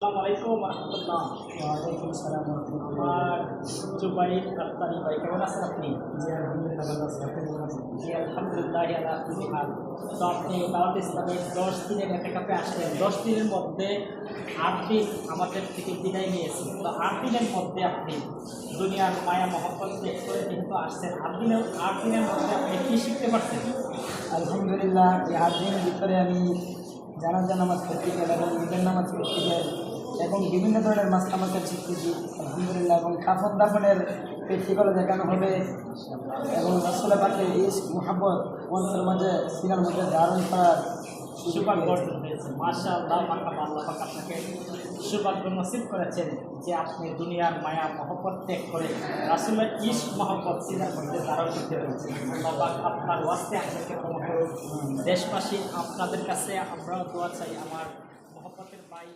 আসসালামু আলাইকুম ওয়া রাহমাতুল্লাহ। ওয়ালাইকুম আসসালাম ওয়া রাহমাতুল্লাহ। আমার জুবাইর আত্তারি ভাই, কেমন আছেন আপনি? জি আলহামদুলিল্লাহ ভালো আছি। আপনি কেমন আছেন? জি আলহামদুলিল্লাহ আলা কুল্লি হাল। তো আপনি দাওয়াত ইসলামের 10 দিনের এতেকাফে আসলেন। 10 দিনের মধ্যে 8 দিন আমাদের থেকে বিদায় নিয়েছেন। তো 8 দিনের মধ্যে আপনি দুনিয়ার মায়া মহব্বত ত্যাগ করে যেহেতু আসছেন, 8 দিনের মধ্যে আপনি কী শিখতে পারছেন? আলহামদুলিল্লাহ এই 8 দিনের ভিতরে আমি জানাজা নামাজ প্র্যাকটিক্যাল এবং ঈদের নামাজ প্র্যাকটিক্যাল এবং বিভিন্ন ধরনের মাছ তামাশার শিখতেছি আলহামদুলিল্লাহ। এবং কাফন দাফনের প্র্যাকটিক্যালও দেখানো হবে এবং রাসূলের পাকের ইশক মুহাব্বত অন্তরের মাঝে সিনার মধ্যে ধারণ করার সৌভাগ্য অর্জন হয়েছে। মাশাআল্লাহ, মারহাবা। আল্লাহ পাক আপনাকে সৌভাগ্য নসিব করেছেন যে আপনি দুনিয়ার মায়া মহব্বত ত্যাগ করে রাসূলের ইশক মহব্বত সিনার মধ্যে ধারণ করতে পেরেছেন। আল্লাহ পাক আপনার ওয়াস্তে আপনাকে ক্ষমা করুন। দেশবাসী আপনাদের কাছে আমরাও দোয়া চাই, আমার মহব্বতের ভাই